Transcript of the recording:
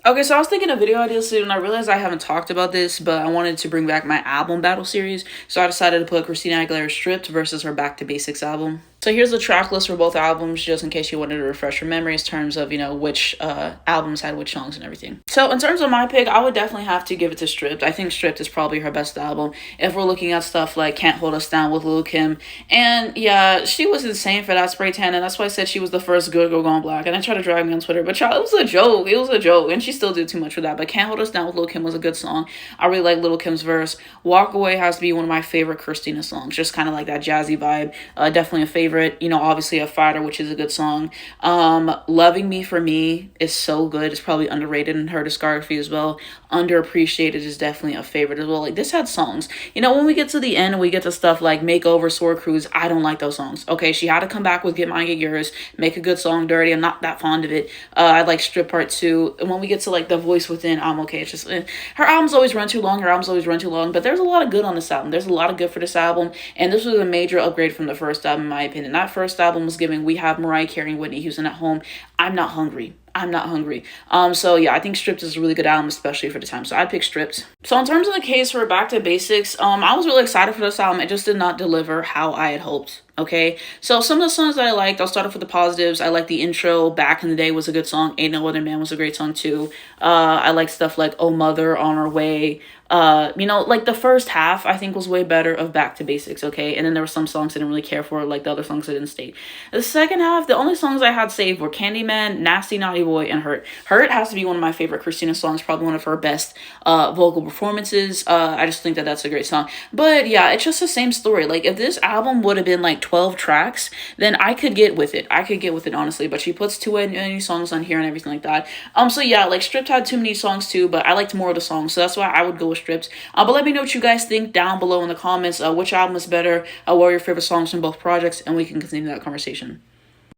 Okay, so I was thinking of video ideas soon, and I realized I haven't talked about this, but I wanted to bring back my album battle series, so I decided to put Christina Aguilera Stripped versus her Back to Basics album. So here's the track list for both albums, just in case you wanted to refresh your memory in terms of, which albums had which songs and everything. So in terms of my pick, I would definitely have to give it to Stripped. I think Stripped is probably her best album. If we're looking at stuff like Can't Hold Us Down with Lil' Kim, and yeah, she was insane for that spray tan, and that's why I said she was the first good girl gone black. And I tried to drag me on Twitter, but y'all, it was a joke. It was a joke, and she still did too much for that. But Can't Hold Us Down with Lil' Kim was a good song. I really like Lil' Kim's verse. Walk Away has to be one of my favorite Christina songs. Just kind of like that jazzy vibe. Definitely a favorite. Obviously A Fighter, which is a good song. Loving Me for Me is so good. It's probably underrated in her discography as well. Underappreciated is definitely a favorite as well. Like, this had songs. When we get to the end and we get to stuff like Makeover, Sword Cruise, I don't like those songs. Okay, she had to come back with Get Mine, Get Yours, make a good song, Dirty. I'm not that fond of it. I like Strip Part 2. And when we get to like The Voice Within, I'm okay. It's just, her albums always run too long. Her albums always run too long. But there's a lot of good on this album. There's a lot of good for this album. And this was a major upgrade from the first album, in my opinion. That first album was giving, we have Mariah Carey and Whitney Houston at home. I'm not hungry. I'm not hungry. So yeah, I think Stripped is a really good album, especially for the time. So I'd pick Stripped. So in terms of the case for Back to Basics, I was really excited for this album. It just did not deliver how I had hoped. Okay, so some of the songs that I liked, I'll start off with the positives. I like the intro. Back in the Day was a good song. Ain't No Other Man was a great song too. I like stuff like Oh Mother, On Our Way. Like the first half I think was way better of Back to Basics, okay? And then there were some songs I didn't really care for, like the other songs I didn't state. The second half, the only songs I had saved were Candyman, Nasty Naughty Boy, and Hurt. Hurt has to be one of my favorite Christina songs, probably one of her best vocal performances. I just think that that's a great song. But yeah, it's just the same story. Like, if this album would have been like 12 tracks, then I could get with it. I could get with it, honestly. But she puts too many songs on here and everything like that. So yeah, like Stripped had too many songs too, but I liked more of the songs. So that's why I would go with Stripped. But let me know what you guys think down below in the comments. Which album is better? What are your favorite songs from both projects? And we can continue that conversation.